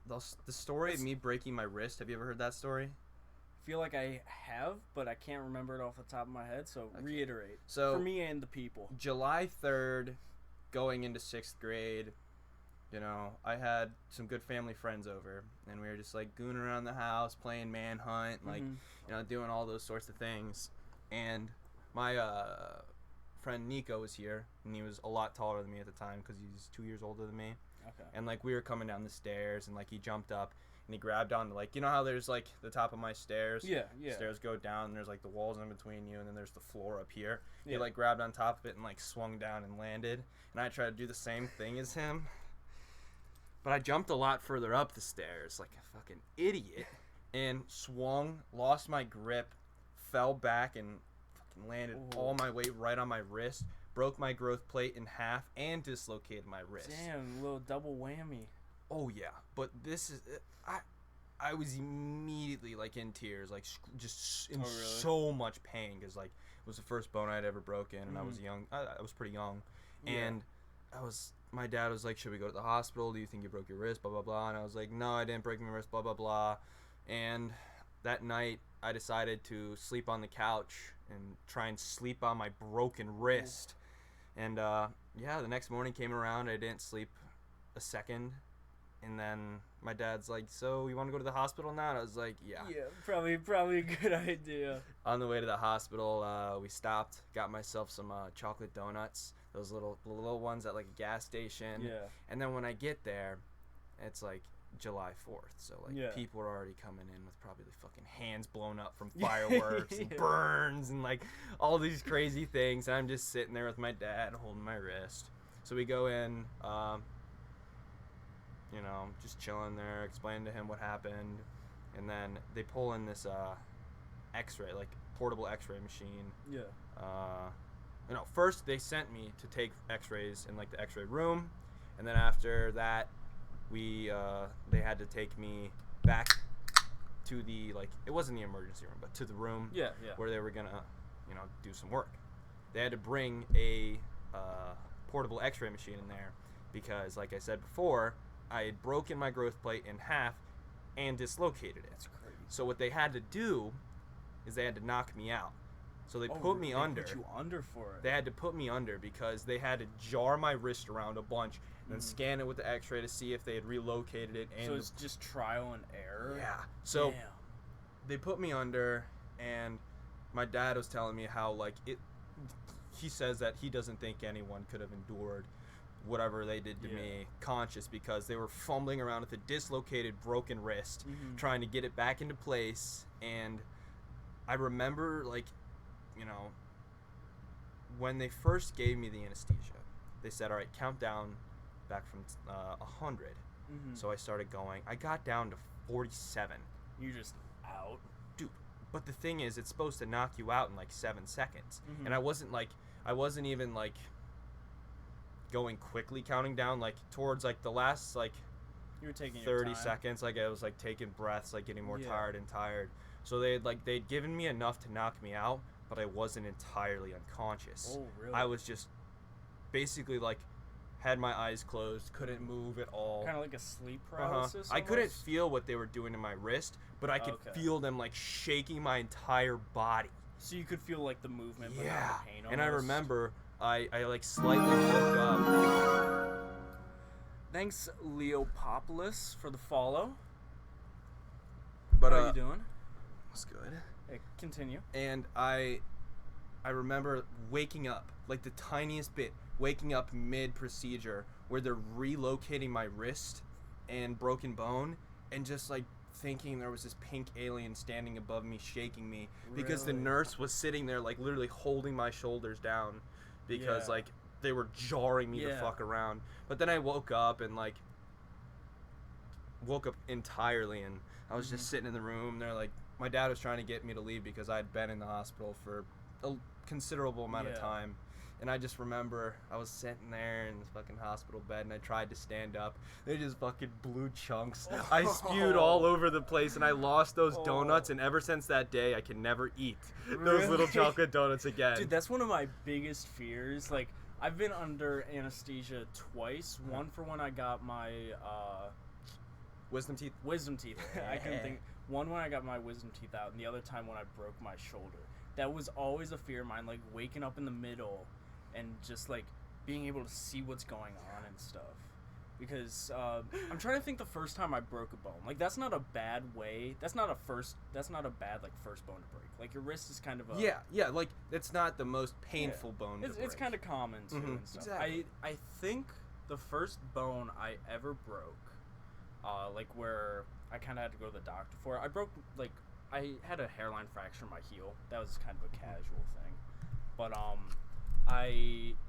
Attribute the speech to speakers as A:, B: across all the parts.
A: the story of me breaking my wrist. Have you ever heard that story?
B: I feel like I have, but I can't remember it off the top of my head. So reiterate.
A: So
B: for me and the people.
A: July 3rd, going into 6th grade. You know, I had some good family friends over, and we were just, like, gooning around the house, playing manhunt, like, you know, doing all those sorts of things. And my friend Nico was here, and he was a lot taller than me at the time because he's 2 years older than me.
B: Okay.
A: And, like, we were coming down the stairs, and, like, he jumped up, and he grabbed onto, like, you know how there's, like, the top of my stairs?
B: Yeah.
A: Stairs go down, and there's, like, the walls in between you, and then there's the floor up here.
B: Yeah.
A: He, like, grabbed on top of it and, like, swung down and landed. And I tried to do the same thing as him. But I jumped a lot further up the stairs like a fucking idiot and swung, lost my grip, fell back, and fucking landed all my weight right on my wrist, broke my growth plate in half, and dislocated my wrist.
B: Damn, a little double whammy.
A: Oh, yeah. But this is... I was immediately, like, in tears, like, just in so much pain because, like, it was the first bone I'd ever broken, and I was young. I was pretty young. Yeah. And my dad was like, should we go to the hospital? Do you think you broke your wrist? Blah, blah, blah. And I was like, no, I didn't break my wrist, blah, blah, blah. And that night, I decided to sleep on the couch and try and sleep on my broken wrist. And, the next morning came around. I didn't sleep a second. And then my dad's like, so you want to go to the hospital now? And I was like, yeah.
B: Yeah, probably a good idea.
A: On the way to the hospital, we stopped, got myself some chocolate donuts. Those little ones at, like, a gas station.
B: Yeah.
A: And then when I get there, it's, like, July 4th. So, like, people are already coming in with probably the fucking hands blown up from fireworks and burns and, like, all these crazy things. And I'm just sitting there with my dad holding my wrist. So we go in, just chilling there, explaining to him what happened. And then they pull in this x-ray, like, portable x-ray machine.
B: Yeah.
A: First they sent me to take x-rays in, like, the x-ray room, and then after that they had to take me back to the, like, it wasn't the emergency room, but to the room where they were gonna do some work. They had to bring a portable x-ray machine in there because, like I said before, I had broken my growth plate in half and dislocated it.
B: That's crazy.
A: So what they had to do is they had to knock me out. So they put me under.
B: Put you under for it.
A: They had to put me under because they had to jar my wrist around a bunch and then scan it with the x-ray to see if they had relocated it. And
B: so it's just trial and error?
A: Yeah. So they put me under, and my dad was telling me how, like, he says that he doesn't think anyone could have endured whatever they did to me conscious because they were fumbling around with a dislocated, broken wrist, trying to get it back into place. And I remember, like, when they first gave me the anesthesia, they said, all right, count down back from 100. So I started going. I got down to 47.
B: You're just out?
A: Dude, but the thing is, it's supposed to knock you out in, like, 7 seconds. And I wasn't even, like, going quickly counting down, like, towards, like, the last, like,
B: you were taking
A: 30 seconds. Like, I was, like, taking breaths, like, getting more tired. So they'd given me enough to knock me out, but I wasn't entirely unconscious.
B: Oh, really?
A: I was just basically, like, had my eyes closed, couldn't move at all.
B: Kind of like a sleep paralysis?
A: I couldn't feel what they were doing to my wrist, but I could feel them, like, shaking my entire body.
B: So you could feel, like, the movement, but not the pain almost.
A: And I remember I like, slightly woke up.
B: Thanks, Leopopoulos, for the follow.
A: But,
B: how are you doing?
A: That's good.
B: Hey, continue.
A: And I remember waking up, like, the tiniest bit, waking up mid-procedure where they're relocating my wrist and broken bone, and just, like, thinking there was this pink alien standing above me, shaking me, because the nurse was sitting there, like, literally holding my shoulders down because, like, they were jarring me the fuck around. But then I woke up entirely, and I was just sitting in the room. They're like, my dad was trying to get me to leave because I'd been in the hospital for a considerable amount of time. And I just remember I was sitting there in this fucking hospital bed, and I tried to stand up. They just fucking blew chunks. I spewed all over the place, and I lost those donuts. And ever since that day, I can never eat those little chocolate donuts again.
B: Dude, that's one of my biggest fears. Like, I've been under anesthesia twice. One for when I got my
A: Wisdom teeth.
B: Wisdom teeth. I couldn't think. One when I got my wisdom teeth out, and the other time when I broke my shoulder. That was always a fear of mine, like waking up in the middle and just like being able to see what's going on and stuff. Because I'm trying to think the first time I broke a bone. Like that's not a bad way. That's not a bad like first bone to break. Like your wrist is kind of a
A: yeah. Like it's not the most painful bone to break.
B: It's kind of common too and stuff.
A: Exactly.
B: I think the first bone I ever broke, like where I kind of had to go to the doctor for. I broke like I had a hairline fracture in my heel. That was kind of a casual thing, but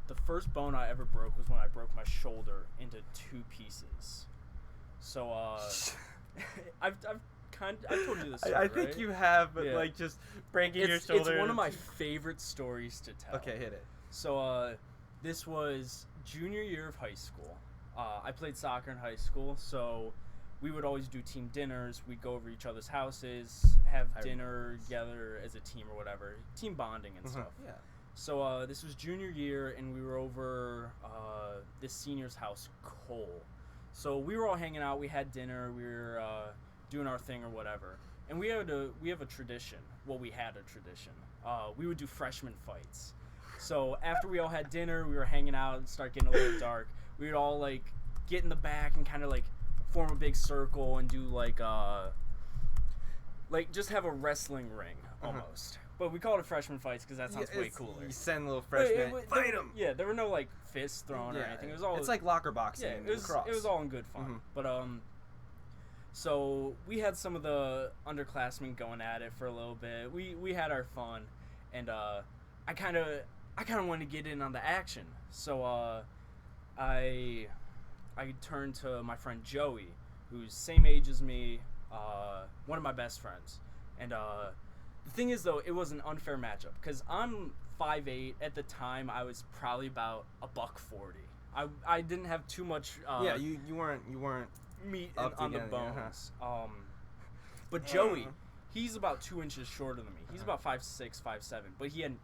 B: the first bone I ever broke was when I broke my shoulder into 2 pieces. So I've told you this story,
A: I think
B: right?
A: you have, but like just breaking your shoulder.
B: It's one of my favorite stories to tell.
A: Okay, hit it.
B: So this was junior year of high school. I played soccer in high school, so we would always do team dinners. We'd go over each other's houses, have dinner together as a team or whatever, team bonding and stuff.
A: Yeah.
B: So this was junior year, and we were over this senior's house, Cole. So we were all hanging out. We had dinner. We were doing our thing or whatever. And we have a tradition. Well, we had a tradition. We would do freshman fights. So after we all had dinner, we were hanging out and start getting a little dark. We would all like get in the back and kind of like form a big circle and do like just have a wrestling ring almost. But we called it freshman fights because that sounds way cooler.
A: You send little freshmen, fight them.
B: Yeah, there were no like fists thrown or anything. It was all.
A: It's like locker boxing.
B: Yeah, it was all in good fun. But so we had some of the underclassmen going at it for a little bit. We had our fun, and I kind of wanted to get in on the action. So I turned to my friend Joey, who's same age as me, one of my best friends, and the thing is, though, it was an unfair matchup because I'm 5'8". At the time, I was probably about $140. I didn't have too much.
A: You weren't
B: meat on the bones. But Joey, he's about 2 inches shorter than me. He's about 5'6", 5'7", but he had an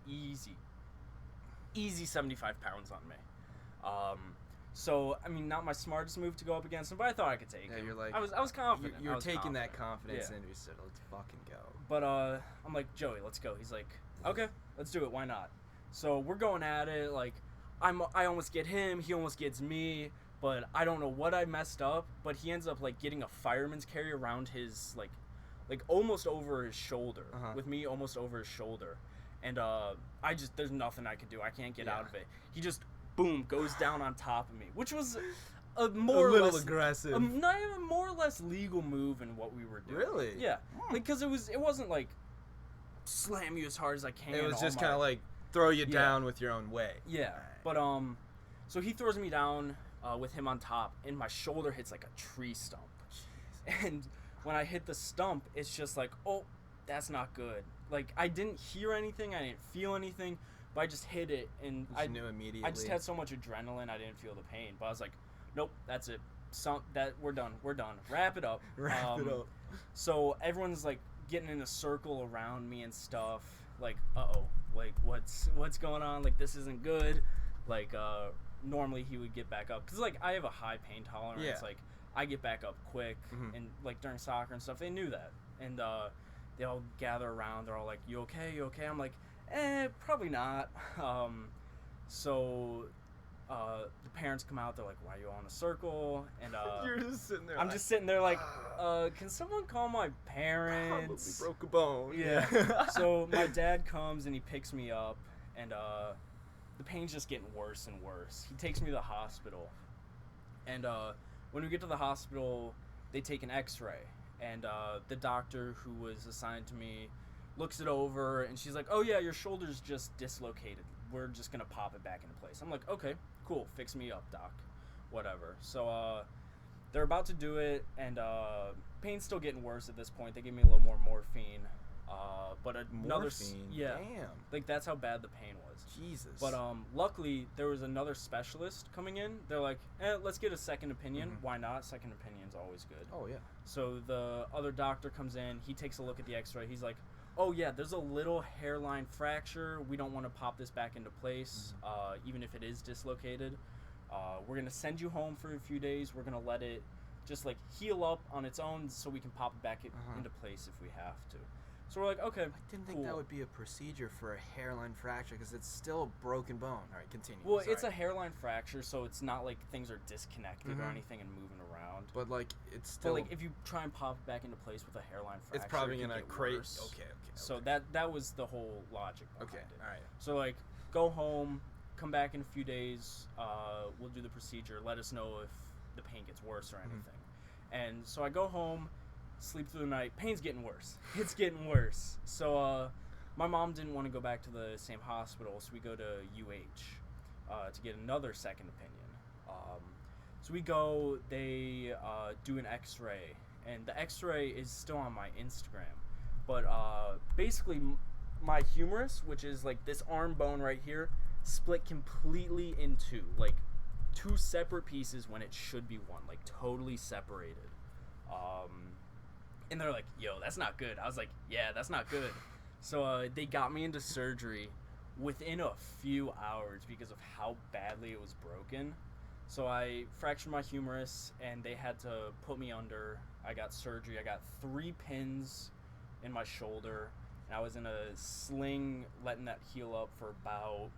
B: easy 75 pounds on me. So I mean, not my smartest move to go up against him, but I thought I could take him.
A: You're like,
B: I was confident.
A: You're taking that confidence and you said, let's fucking go.
B: But I'm like, Joey, let's go. He's like, okay, let's do it. Why not? So we're going at it. Like, I almost get him. He almost gets me. But I don't know what I messed up. But he ends up like getting a fireman's carry around his like almost over his shoulder. With me almost over his shoulder. And there's nothing I could do. I can't get out of it. He just boom goes down on top of me, which was a little
A: aggressive.
B: Not even more or less legal move in what we were doing.
A: Really?
B: Yeah. Because it wasn't like slam you as hard as I can.
A: It was just kind of like throw you down with your own way.
B: Yeah. But so he throws me down with him on top, and my shoulder hits like a tree stump. Jeez. And when I hit the stump, it's just like, oh, that's not good. Like I didn't hear anything, I didn't feel anything, but I just hit it, and I
A: knew immediately.
B: I just had so much adrenaline, I didn't feel the pain. But I was like, nope, that's it. We're done. Wrap it up.
A: Wrap it up.
B: So everyone's like getting in a circle around me and stuff. Like, like what's going on? Like this isn't good. Like normally he would get back up because like I have a high pain tolerance.
A: Yeah.
B: Like I get back up quick, and like during soccer and stuff, they knew that, and they all gather around. They're all like, "You okay? You okay?" I'm like, probably not. So the parents come out. They're like, "Why are you all in a circle?" And
A: you're just sitting there.
B: I'm just sitting there like, "Can someone call my parents?"
A: Probably broke a bone.
B: Yeah. So my dad comes and he picks me up, and the pain's just getting worse and worse. He takes me to the hospital, and when we get to the hospital, they take an X-ray, and the doctor who was assigned to me looks it over, and she's like, "Oh yeah, your shoulder's just dislocated. We're just gonna pop it back into place." I'm like, "Okay, cool, fix me up, doc, whatever." So they're about to do it, and pain's still getting worse at this point. They give me a little more morphine, but another
A: morphine?
B: yeah,
A: Damn.
B: like that's how bad the pain was.
A: Jesus.
B: But luckily there was another specialist coming in. They're like, let's get a second opinion. Why not? Second opinion's always good.
A: Oh yeah.
B: So the other doctor comes in. He takes a look at the X-ray. He's like, "Oh yeah, there's a little hairline fracture. We don't want to pop this back into place, even if it is dislocated. We're gonna send you home for a few days. We're gonna let it just like heal up on its own so we can pop it back into place if we have to. So we're like, okay,
A: I didn't think
B: cool.
A: that would be a procedure for a hairline fracture because it's still a broken bone. All right, continue.
B: Well,
A: Sorry.
B: it's a hairline fracture, so it's not like things are disconnected or anything and moving around.
A: But like it's still.
B: But like if you try and pop it back into place with a hairline fracture,
A: it's probably gonna create.
B: Worse.
A: Okay.
B: So that was the whole logic behind it.
A: All right.
B: So like go home, come back in a few days. We'll do the procedure. Let us know if the pain gets worse or anything. And so I go home. Sleep through the night. Pain's getting worse. It's getting worse. So my mom didn't want to go back to the same hospital, so we go to UH to get another second opinion. So we go. They do an X-ray, and the X-ray is still on my Instagram. But basically, my humerus, which is like this arm bone right here, split completely in two, like two separate pieces when it should be one, like totally separated. And they're like, yo, that's not good. I was like, yeah, that's not good. So they got me into surgery within a few hours because of how badly it was broken. So I fractured my humerus, and they had to put me under. I got surgery. I got 3 pins in my shoulder, and I was in a sling letting that heal up for about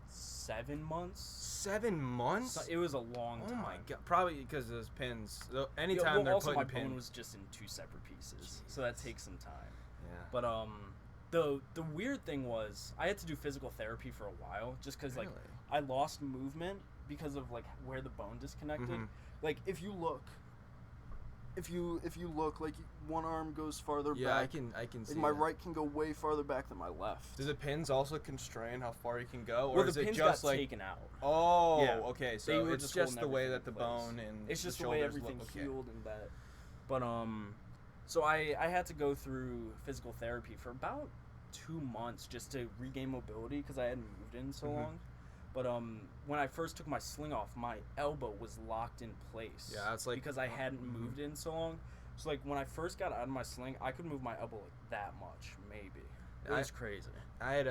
B: 7 months.
A: 7 months?
B: So it was a long time.
A: Oh my god! Probably because of those pins. Anytime they're
B: also
A: putting
B: my
A: pins.
B: bone was just in 2 separate pieces, so that takes some time.
A: Yeah.
B: But the weird thing was I had to do physical therapy for a while just because like I lost movement because of like where the bone disconnected. Like if you look, like one arm goes farther back.
A: Yeah, I can see.
B: Like, my
A: that.
B: right can go way farther back than my left.
A: Do the pins also constrain how far you can go, or
B: well,
A: is
B: the
A: it
B: pins
A: just
B: got
A: like
B: taken out?
A: Oh,
B: Yeah.
A: okay.
B: They
A: So
B: were
A: it's
B: just
A: just the
B: holding
A: way
B: everything
A: that the
B: in place.
A: bone and
B: It's
A: the
B: just the way
A: shoulders
B: everything
A: look, okay.
B: healed and that. But so I had to go through physical therapy for about 2 months just to regain mobility because I hadn't moved in so long. But when I first took my sling off, my elbow was locked in place.
A: Yeah, it's like
B: because I hadn't moved in so long. So like when I first got out of my sling, I could move my elbow like that much, maybe. It was crazy.
A: I had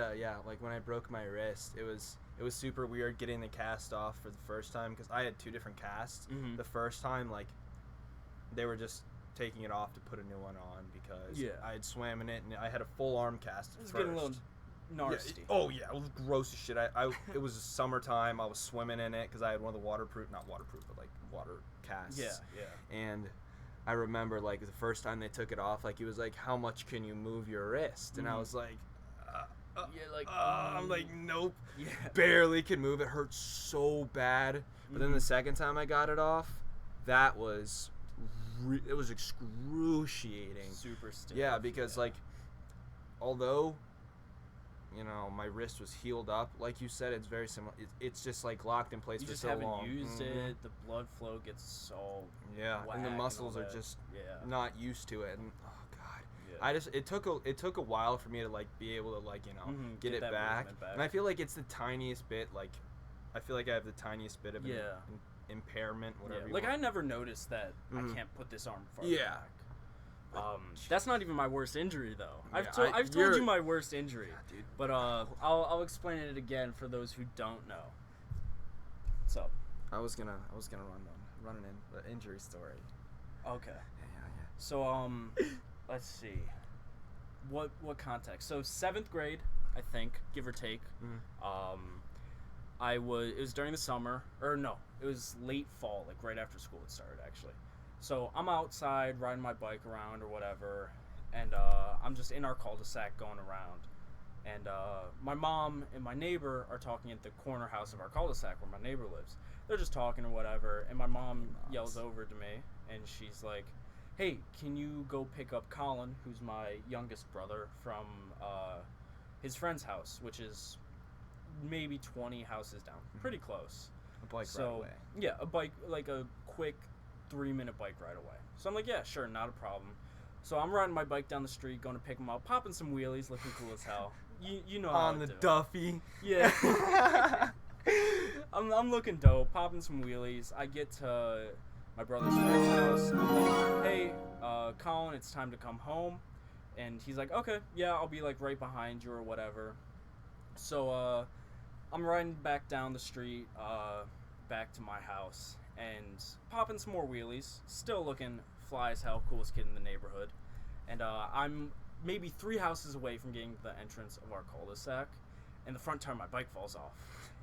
A: like when I broke my wrist, it was super weird getting the cast off for the first time because I had 2 different casts. The first time, like, they were just taking it off to put a new one on because I had swam in it and I had a full arm cast at
B: It was
A: first.
B: getting a little nasty.
A: It was gross as shit. It was summertime. I was swimming in it because I had one of the not waterproof, but like water casts.
B: Yeah.
A: And I remember like the first time they took it off, like he was like, "How much can you move your wrist?" And I was like, I'm like, nope.
B: Yeah.
A: Barely can move. It hurt so bad. But then the second time I got it off, that was it was excruciating.
B: Super stiff.
A: Yeah, because like, although, you know, my wrist was healed up, like you said, it's very similar. It's just like locked in place
B: you
A: for
B: just
A: so
B: haven't
A: long.
B: used it. The blood flow gets so
A: and the
B: whack
A: muscles
B: and
A: are
B: all
A: just
B: that.
A: not used to it. And oh god,
B: Yeah.
A: it took a while for me to like be able to like, you know, get it
B: that
A: back.
B: movement back.
A: And I feel like it's the tiniest bit. Like, I feel like I have the tiniest bit of an impairment, whatever.
B: Like I never noticed that I can't put this arm farther
A: Yeah.
B: back. That's not even my worst injury though.
A: Yeah,
B: I've told you my worst injury.
A: Yeah, dude.
B: But I'll explain it again for those who don't know. What's up?
A: I was gonna run an injury story.
B: Okay.
A: Yeah.
B: So let's see. What context? So 7th grade, I think, give or take. It was during the summer, or no, it was late fall, like right after school had started actually. So I'm outside riding my bike around or whatever, and I'm just in our cul-de-sac going around. And my mom and my neighbor are talking at the corner house of our cul-de-sac where my neighbor lives. They're just talking or whatever, and my mom yells over to me, and she's like, "Hey, can you go pick up Colin, who's my youngest brother, from his friend's house, which is maybe 20 houses down, pretty close."
A: A bike ride away.
B: Yeah, a bike, like a quick 3-minute bike ride away. So I'm like, yeah, sure, not a problem. So I'm riding my bike down the street, going to pick him up, popping some wheelies, looking cool as hell. You know how
A: on
B: I
A: the
B: do.
A: Duffy.
B: Yeah. I'm looking dope, popping some wheelies. I get to my brother's friend's house. And I'm like, "Hey, Colin, it's time to come home." And he's like, "Okay, yeah, I'll be like right behind you or whatever." So I'm riding back down the street, back to my house, and popping some more wheelies. Still looking fly as hell, coolest kid in the neighborhood. And I'm maybe 3 houses away from getting to the entrance of our cul-de-sac, and the front tire of my bike falls off.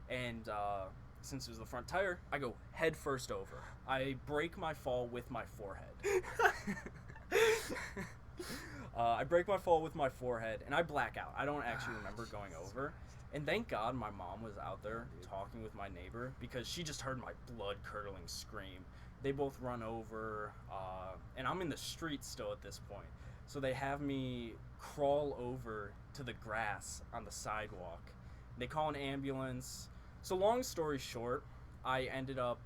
B: And since it was the front tire, I go head first over. I break my fall with my forehead. I break my fall with my forehead, and I black out. I don't actually remember going over. And thank God my mom was out there talking with my neighbor, because she just heard my blood-curdling scream. They both run over, and I'm in the street still at this point. So they have me crawl over to the grass on the sidewalk. They call an ambulance. So long story short, I ended up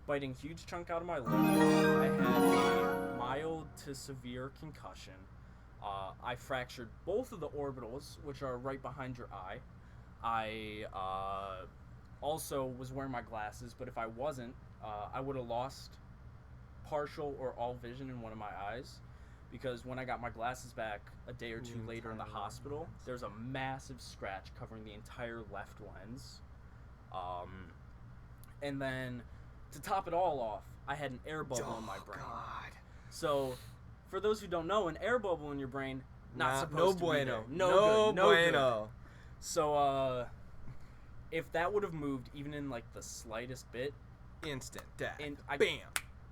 B: biting a huge chunk out of my lip. I had a mild to severe concussion. I fractured both of the orbitals, which are right behind your eye. I also was wearing my glasses, but if I wasn't, I would have lost partial or all vision in one of my eyes, because when I got my glasses back a day or two later in the hospital, there's a massive scratch covering the entire left lens. And then to top it all off, I had an air bubble in my brain. God. So for those who don't know, an air bubble in your brain, not supposed to be there. No bueno. Good. So if that would have moved even in like the slightest bit,
A: instant death.
B: Bam.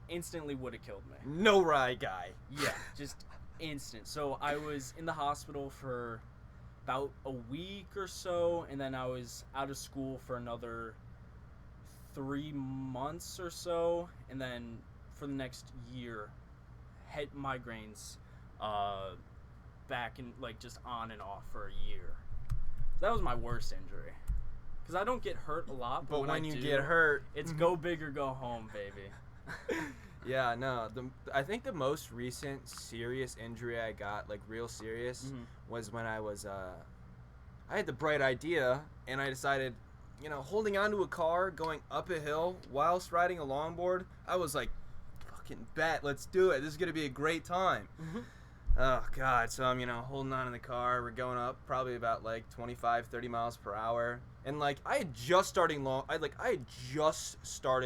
B: Instantly would have killed me.
A: No ride guy.
B: Yeah, just instant. So I was in the hospital for about a week or so, and then I was out of school for another 3 months or so, and then for the next year, head migraines back and like just on and off for a year. That was my worst injury. Because I don't get hurt a lot, but when you get hurt, it's go big or go home, baby.
A: Yeah, no. I think the most recent serious injury I got, like real serious, was when I was, I had the bright idea, and I decided, holding onto a car, going up a hill whilst riding a longboard, I was like, fucking bet, let's do it. This is going to be a great time. Oh, God. So I'm, holding on to the car. We're going up probably about, 25, 30 miles per hour. And, I had just started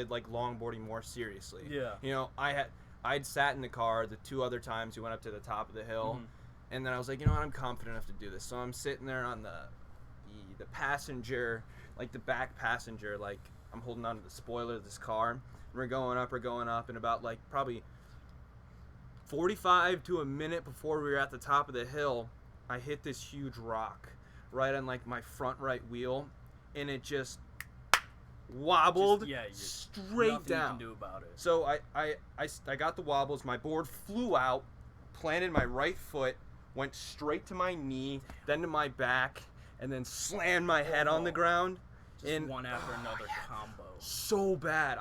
A: longboarding more seriously.
B: Yeah.
A: I'd sat in the car the 2 other times we went up to the top of the hill. And then I was like, I'm confident enough to do this. So I'm sitting there on the passenger, the back passenger, I'm holding on to the spoiler of this car. We're going up, and about, probably 45 to a minute before we were at the top of the hill, I hit this huge rock right on my front right wheel, and it just wobbled straight down.
B: You can do about it.
A: So I got the wobbles. My board flew out, planted my right foot, went straight to my knee, then to my back, and then slammed my head on the ground.
B: Just one after another combo.
A: So bad.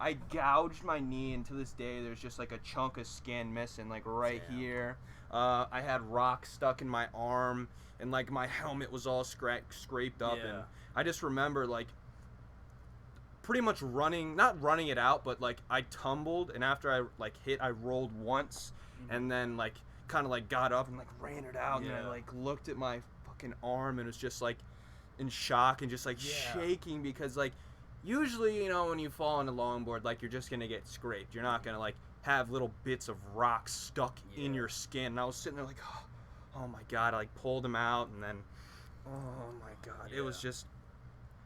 A: I gouged my knee, and to this day, there's just a chunk of skin missing, right here. I had rocks stuck in my arm, and my helmet was all scraped up. And I just remember pretty much not running it out, but I tumbled, and after I hit, I rolled once, and then kind of got up and ran it out, and I looked at my fucking arm, and it was just in shock and just shaking, because usually, when you fall on a longboard, you're just going to get scraped. You're not going to, have little bits of rock stuck in your skin. And I was sitting there oh my God. I, pulled them out, and then, oh my God. It was just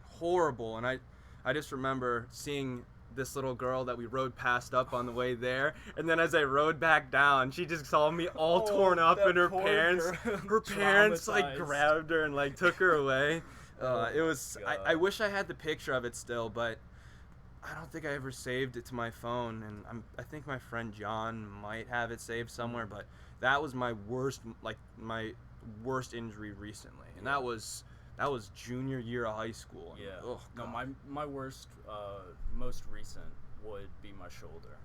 A: horrible. And I just remember seeing this little girl that we rode past up on the way there. And then as I rode back down, she just saw me all torn up, and her parents grabbed her and, took her away. It was. I wish I had the picture of it still, but I don't think I ever saved it to my phone, and I think my friend John might have it saved somewhere. But that was my worst injury recently, and that was junior year of high school.
B: Yeah. No, my worst, most recent would be my shoulder.